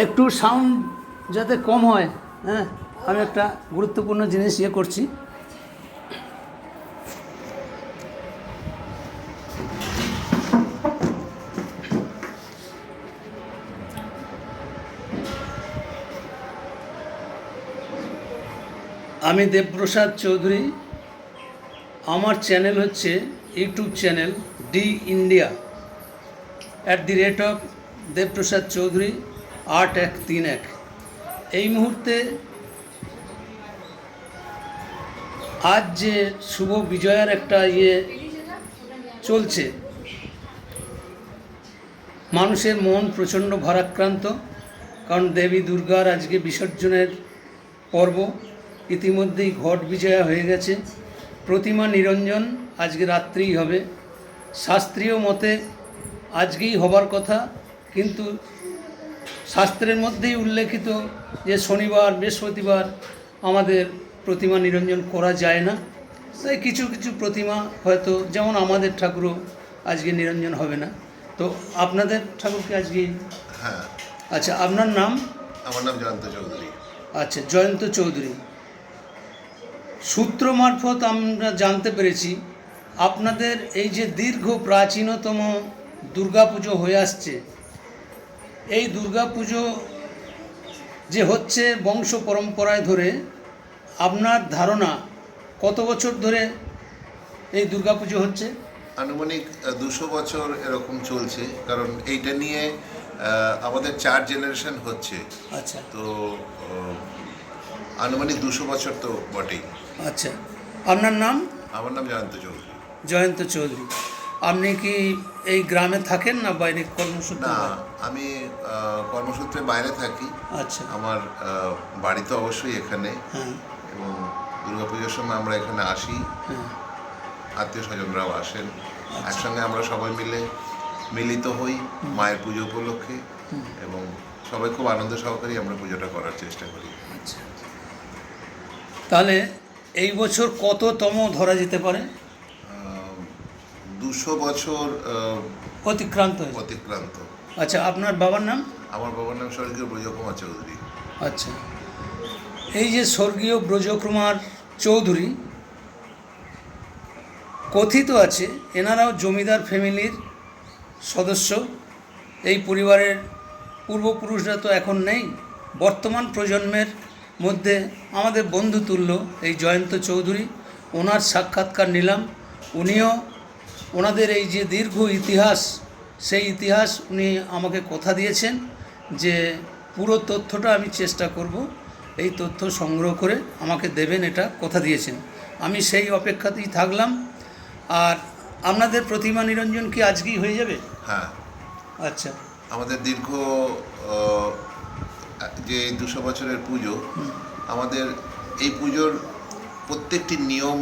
একটু সাউন্ড যাতে কম হয়, হ্যাঁ, আমি একটা গুরুত্বপূর্ণ জিনিস করছি। আমি দেবপ্রসাদ চৌধুরী। আমার চ্যানেল হচ্ছে YouTube channel D India @ Debprasad Chowdhury 8131। এই মুহূর্তে আজ যে শুভ বিজয়ার একটা চলছে, মানুষের মন প্রচণ্ড ভারাক্রান্ত, কারণ দেবী দুর্গার আজকে বিসর্জনের পর্ব। ইতিমধ্যেই ঘট বিজয়া হয়ে গেছে, প্রতিমা নিরঞ্জন আজকে রাত্রেই হবে। শাস্ত্রীয় মতে আজকেই হবার কথা, কিন্তু শাস্ত্রের মধ্যেই উল্লেখিত যে শনিবার বৃহস্পতিবার আমাদের প্রতিমা নিরঞ্জন করা যায় না। তাই কিছু কিছু প্রতিমা হয়তো, যেমন আমাদের ঠাকুরও আজকে নিরঞ্জন হবে না। তো আপনাদের ঠাকুরকে আজকে? হ্যাঁ। আচ্ছা, আপনার নাম? আমার নাম জয়ন্ত চৌধুরী। আচ্ছা, জয়ন্ত চৌধুরী। সূত্র মারফত আমরা জানতে পেরেছি আপনাদের এই যে দীর্ঘ প্রাচীনতম দুর্গাপুজো হয়ে আসছে, এই দুর্গাপুজো যে হচ্ছে বংশ পরম্পরায় ধরে, আপনার ধারণা কত বছর ধরে এই দুর্গাপুজো হচ্ছে? আনুমানিক 200 বছর এরকম চলছে, কারণ এইটা নিয়ে আমাদের 4 জেনারেশন হচ্ছে। আচ্ছা। তো আনুমানিক 200 বছর তো বটেই। আচ্ছা, আপনার নাম? আমার নাম জয়ন্ত চৌধুরী। জয়ন্ত চৌধুরী। আপনি কি এই গ্রামে থাকেন না বাইরে কর্মসূত্রে? না, আমি কর্মসূত্রে বাইরে থাকি। আচ্ছা। আমার বাড়ি তো অবশ্যই এখানে। হ্যাঁ। এবং দুর্গাপুজোর সময় আমরা এখানে আসি। হ্যাঁ। আত্মীয় স্বজনরাও আসেন। একসঙ্গে আমরা সবাই মিলে মিলিত হই মায়ের পুজো উপলক্ষে, এবং সবাই খুব আনন্দ সহকারে আমরা পুজোটা করার চেষ্টা করি। আচ্ছা, তাহলে এই বছর কততম ধরা যেতে পারে? 200 বছর অতিক্রান্ত। অতিক্রান্ত। আচ্ছা, আপনার বাবার নাম? আমার বাবার নাম স্বর্গীয় ব্রজকুমার চৌধুরী। আচ্ছা, এই যে স্বর্গীয় ব্রজকুমার চৌধুরী, কথিত আছে এনারাও জমিদার ফ্যামিলির সদস্য। এই পরিবারের পূর্বপুরুষরা তো এখন নেই। বর্তমান প্রজন্মের মধ্যে আমাদের বন্ধুতুল্য এই জয়ন্ত চৌধুরী, ওনার সাক্ষাৎকার নিলাম। উনিও ওনাদের এই যে দীর্ঘ ইতিহাস, সেই ইতিহাস উনি আমাকে কথা দিয়েছেন যে পুরো তথ্যটা আমি চেষ্টা করব এই তথ্য সংগ্রহ করে আমাকে দেবেন, এটা কথা দিয়েছেন। আমি সেই অপেক্ষাতেই থাকলাম। আর আপনাদের প্রতিমা নিরঞ্জন কি আজকেই হয়ে যাবে? হ্যাঁ। আচ্ছা। আমাদের দীর্ঘ যে 200 বছরের পুজো, আমাদের এই পুজোর প্রত্যেকটি নিয়ম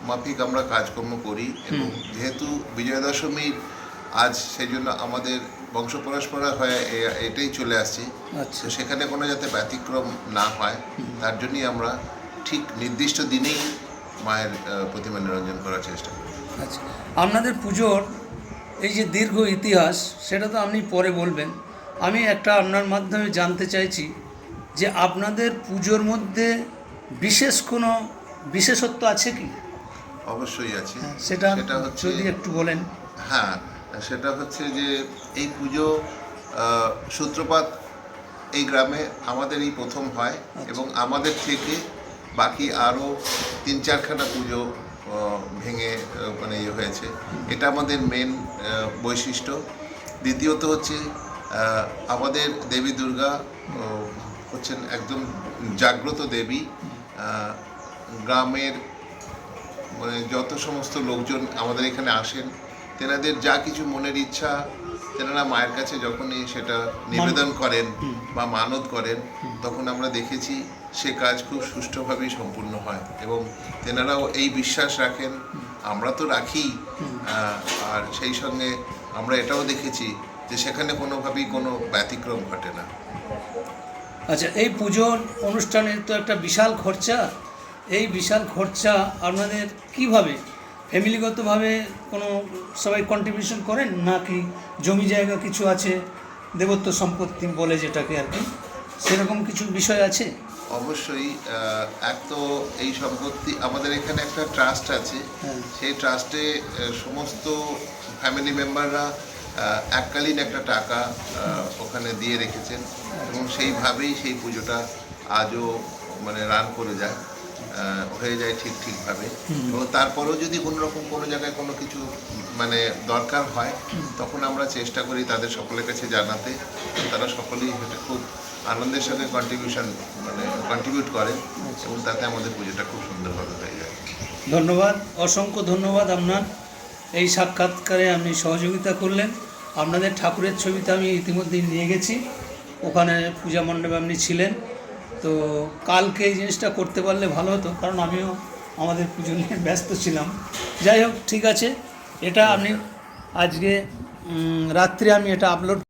মাফিক আমরা কাজকর্ম করি, এবং যেহেতু বিজয়া দশমীর আজ, সেই জন্য আমাদের বংশ পরম্পরা হয়ে এটাই চলে আসছে। আচ্ছা। তো সেখানে কোনো যাতে ব্যতিক্রম না হয়, তার জন্যই আমরা ঠিক নির্দিষ্ট দিনেই মায়ের প্রতিমা নিরঞ্জন করার চেষ্টা করি। আচ্ছা, আপনাদের পুজোর এই যে দীর্ঘ ইতিহাস, সেটা তো আপনি পরে বলবেন। আমি একটা আপনার মাধ্যমে জানতে চাইছি যে আপনাদের পুজোর মধ্যে বিশেষ কোনো বিশেষত্ব আছে কি? অবশ্যই আছে। সেটা হচ্ছে, যদি একটু বলেন। হ্যাঁ, সেটা হচ্ছে যে এই পুজো সূত্রপাত এই গ্রামে আমাদের এই প্রথম হয়, এবং আমাদের থেকে বাকি আরও 3-4খানা পুজো ভেঙে মানে হয়েছে। এটা আমাদের মেন বৈশিষ্ট্য। দ্বিতীয়ত হচ্ছে আমাদের দেবী দুর্গা হচ্ছেন একদম জাগ্রত দেবী। গ্রামের মানে যত সমস্ত লোকজন আমাদের এখানে আসেন, তেনাদের যা কিছু মনের ইচ্ছা তেনারা মায়ের কাছে যখনই সেটা নিবেদন করেন বা মানত করেন, তখন আমরা দেখেছি সে কাজ খুব সুষ্ঠুভাবেই সম্পূর্ণ হয়, এবং তেনারাও এই বিশ্বাস রাখেন, আমরা তো রাখি। আর সেই সঙ্গে আমরা এটাও দেখেছি যে সেখানে কোনোভাবেই কোনো ব্যতিক্রম ঘটে না। আচ্ছা, এই পুজোর অনুষ্ঠানের তো একটা বিশাল খরচা। এই বিশাল খরচা আপনাদের কিভাবে, ফ্যামিলিগতভাবে কোনো সবাই কন্ট্রিবিউশন করেন, নাকি জমি জায়গা কিছু আছে দেবত্ব সম্পত্তি বলে যেটাকে আর কি, সেরকম কিছু বিষয় আছে? অবশ্যই এক তো এই সম্পত্তি আমাদের এখানে একটা ট্রাস্ট আছে, হ্যাঁ। সেই ট্রাস্টে সমস্ত ফ্যামিলি মেম্বাররা এককালীন একটা টাকা ওখানে দিয়ে রেখেছেন এবং সেইভাবেই সেই পুজোটা আজও মানে রান করে যায়, হয়ে যায় ঠিকভাবে। এবং তারপরেও যদি কোনো রকম কোনো জায়গায় কোনো কিছু মানে দরকার হয় তখন আমরা চেষ্টা করি তাদের সকলের কাছে জানাতে। তারা সকলেই এটা খুব আনন্দের সাথে কন্ট্রিবিউট করেন এবং তাতে আমাদের পুজোটা খুব সুন্দরভাবে হয়ে যায়। ধন্যবাদ, অসংখ্য ধন্যবাদ আপনার এই সাক্ষাৎকারে আপনি সহযোগিতা করলেন। আপনাদের ঠাকুরের ছবিটা আমি ইতিমধ্যেই নিয়ে গেছি, ওখানে পূজা মণ্ডপে আপনি ছিলেন। তো কালকে এই জিনিসটা করতে পারলে ভালো হতো, কারণ আমিও আমাদের পুজো নিয়ে ব্যস্ত ছিলাম। যাই হোক, ঠিক আছে, এটা আপনি আজকে রাত্রে আমি এটা আপলোড